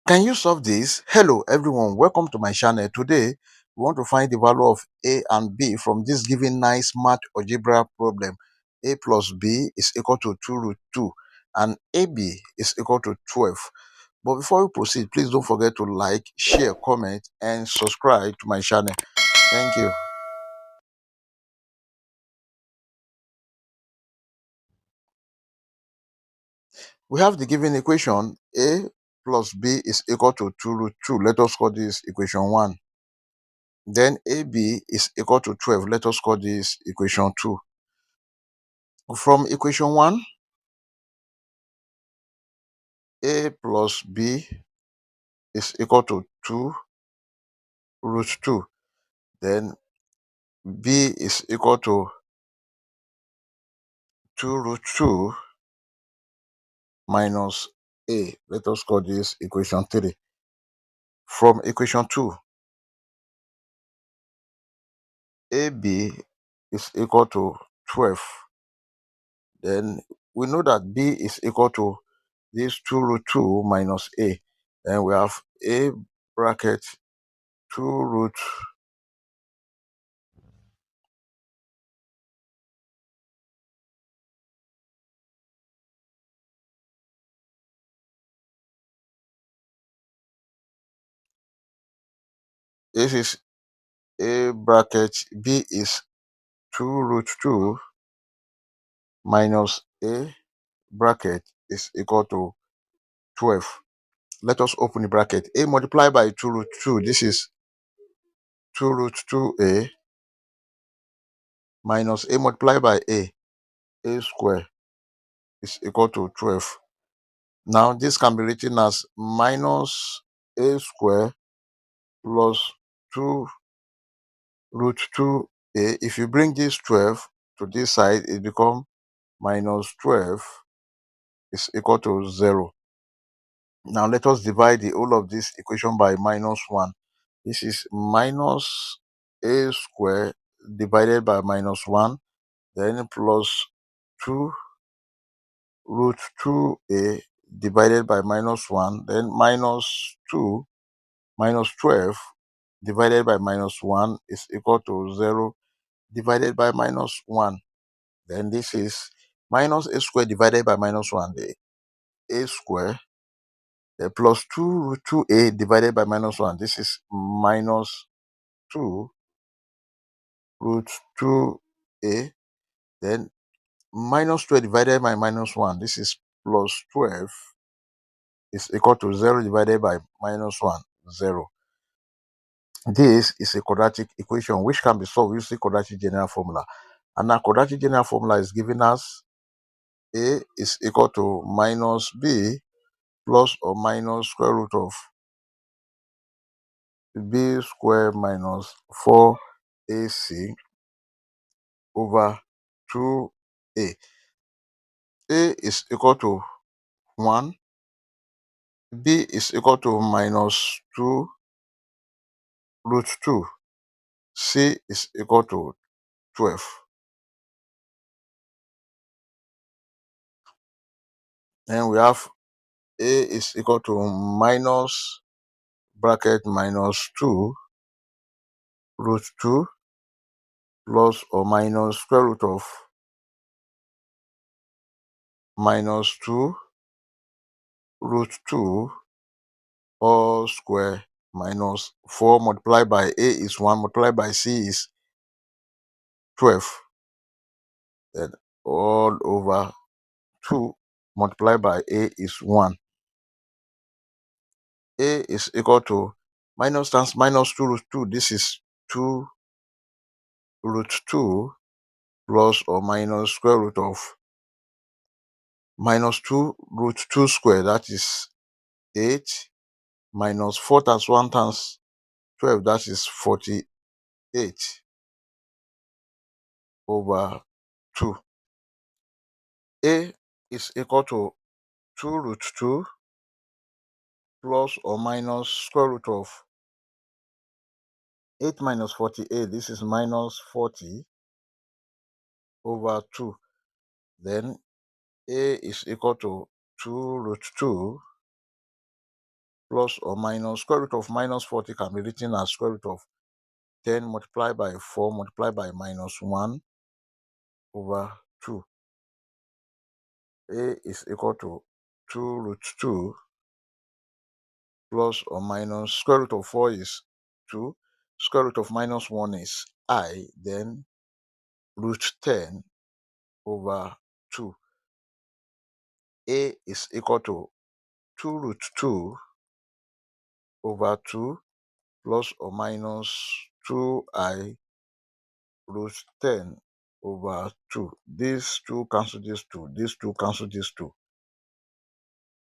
Can you solve this? Hello everyone, welcome to my channel. Today we want to find the value of a and b from this given nice math algebra problem. A plus b is equal to 2 root 2 and ab is equal to 12. But before we proceed, please don't forget to like, share, comment and subscribe to my channel. Thank you. We have the given equation a plus b is equal to 2 root 2. Let us call this equation 1. Then AB is equal to 12. Let us call this equation 2. From equation 1, A plus B is equal to 2 root 2. Then B is equal to 2 root 2 minus A. Let us call this equation 3. From equation 2, AB is equal to 12. Then we know that B is equal to this 2 root 2 minus A. And we have A bracket 2 root this is A bracket B is 2 root 2 minus A bracket is equal to 12. Let us open the bracket. A multiplied by 2 root 2. This is 2 root 2A minus A multiplied by A. A square is equal to 12. Now this can be written as minus A square plus 2 root 2A. If you bring this 12 to this side, it becomes minus 12 is equal to 0. Now let us divide the whole of this equation by minus 1. This is minus a square divided by minus 1, then plus 2 root 2a divided by minus 1, then minus 2 minus 12 divided by minus 1 is equal to 0 divided by minus 1. Then this is minus a square divided by minus 1, the a square plus 2 root 2a divided by minus 1. This is minus 2 root 2a. Then minus 12 divided by minus 1. This is plus 12 is equal to 0 divided by minus 1. 0. This is a quadratic equation which can be solved using quadratic general formula. And our quadratic general formula is giving us a is equal to minus b plus or minus square root of b square minus 4ac over 2a. A is equal to 1. B is equal to minus 2 root 2. C is equal to 12. Then we have A is equal to minus bracket minus 2 root 2 plus or minus square root of minus 2 root 2 all square minus 4 multiplied by A is 1 multiplied by C is 12. Then all over 2 multiplied by A is 1. A is equal to minus times minus 2 root 2. This is 2 root 2 plus or minus square root of minus 2 root 2 square. That is 8 minus 4 times 1 times 12. That is 48 over 2. A is equal to 2 root 2 plus or minus square root of 8 minus 48. This is minus 40 over 2. Then A is equal to 2 root 2 plus or minus square root of minus 40 can be written as square root of 10 multiplied by 4 multiplied by minus 1 over 2. A is equal to 2 root 2 plus or minus square root of 4 is 2, square root of minus 1 is I, then root 10 over 2. A is equal to 2 root 2 over 2 plus or minus 2I root 10 over 2. These two cancel these two. These two cancel these two.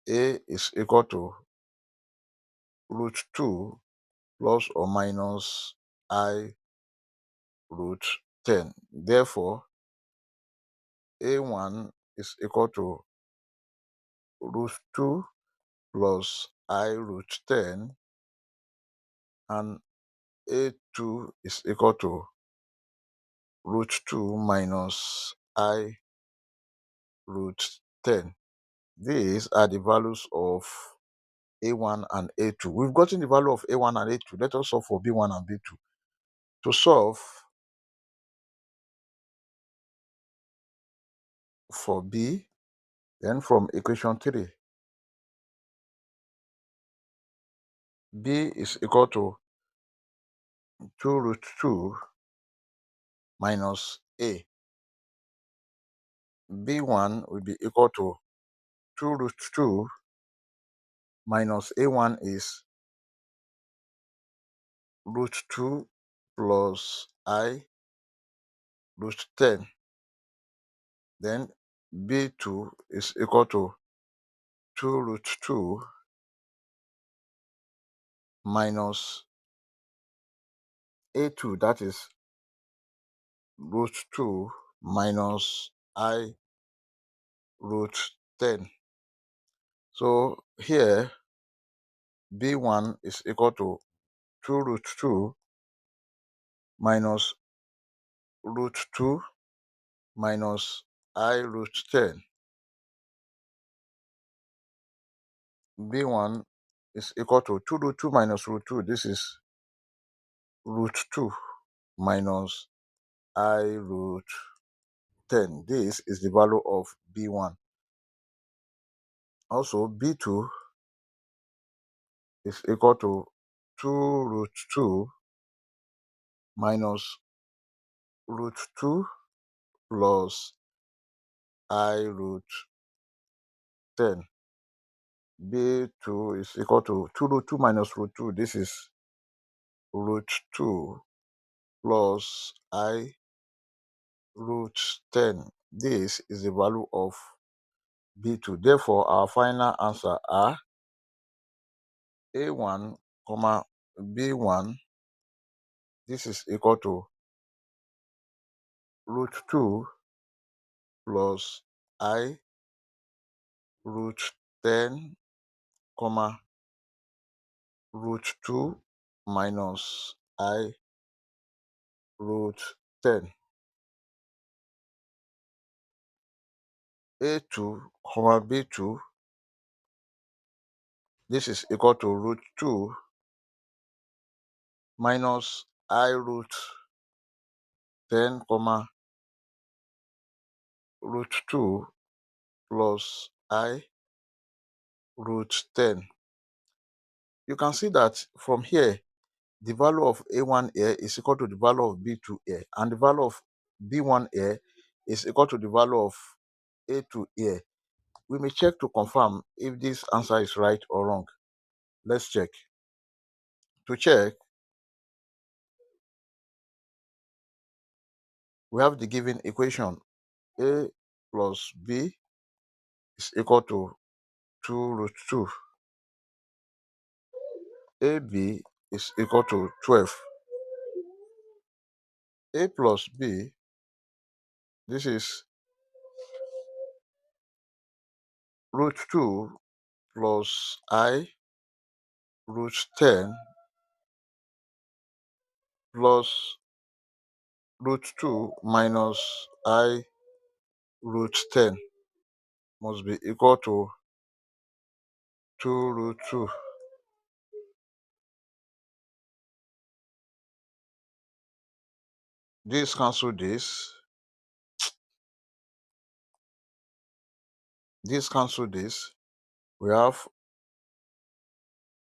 A is equal to root 2 plus or minus I root 10. Therefore, A1 is equal to root 2 plus I root 10, and A2 is equal to root 2 minus I root 10. These are the values of A1 and A2. We've gotten the value of A1 and A2. Let us solve for B1 and B2. To solve for B, then from equation 3, B is equal to 2 root 2 minus A. B1 will be equal to 2 root 2 minus A1 is root 2 plus I root 10. Then B2 is equal to 2 root 2 minus A2, that is root 2 minus I root 10. So here B1 is equal to 2 root 2 minus root 2 minus I root 10. B1 is equal to 2 root 2 minus root 2. This is root 2 minus I root 10. This is the value of B1. Also, B2 is equal to 2 root 2 minus root 2 plus I root 10. B2 is equal to 2 root 2 minus root 2. This is root 2 plus I root 10. This is the value of B2. Therefore, our final answer are A1, B1. This is equal to root 2 plus I root 10, root 2 minus I root 10. A2, B2. This is equal to root 2 minus I root 10, root 2 plus I root 10. You can see that from here, the value of A1 here is equal to the value of B2 here, and the value of B1 here is equal to the value of A2 here. We may check to confirm if this answer is right or wrong. Let's check. To check, we have the given equation. A plus B is equal to 2 root 2. AB is equal to 12. A plus B, this is root 2 plus I root 10 plus root 2 minus I root 10 must be equal to 2 root 2. This cancel this. This cancel this. We have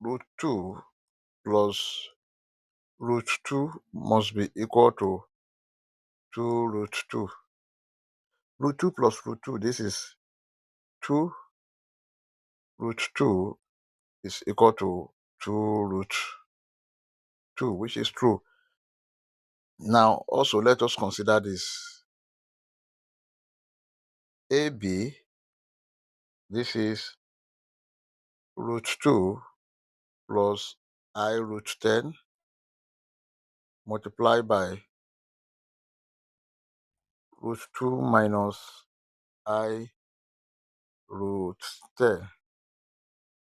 root 2 plus root 2 must be equal to 2 root 2. Root 2 plus root 2, this is 2 root 2 is equal to 2 root 2, which is true. Now, also let us consider this. AB, this is root 2 plus I root 10 multiplied by root 2 minus I root 10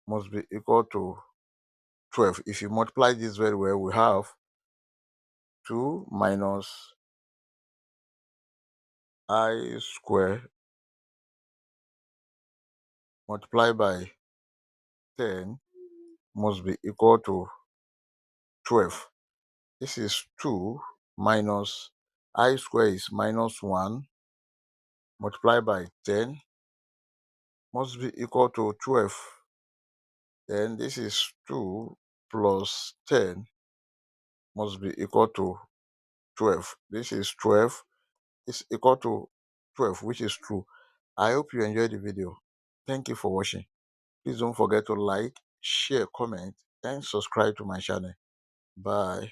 must be equal to 12. If you multiply this very well, we have 2 minus I square multiplied by 10 must be equal to 12. This is 2 minus I square is minus 1 multiplied by 10 must be equal to 12. Then this is 2 plus 10 must be equal to 12. This is 12 is equal to 12, which is true. I hope you enjoyed the video. Thank you for watching. Please don't forget to like, share, comment, and subscribe to my channel. Bye.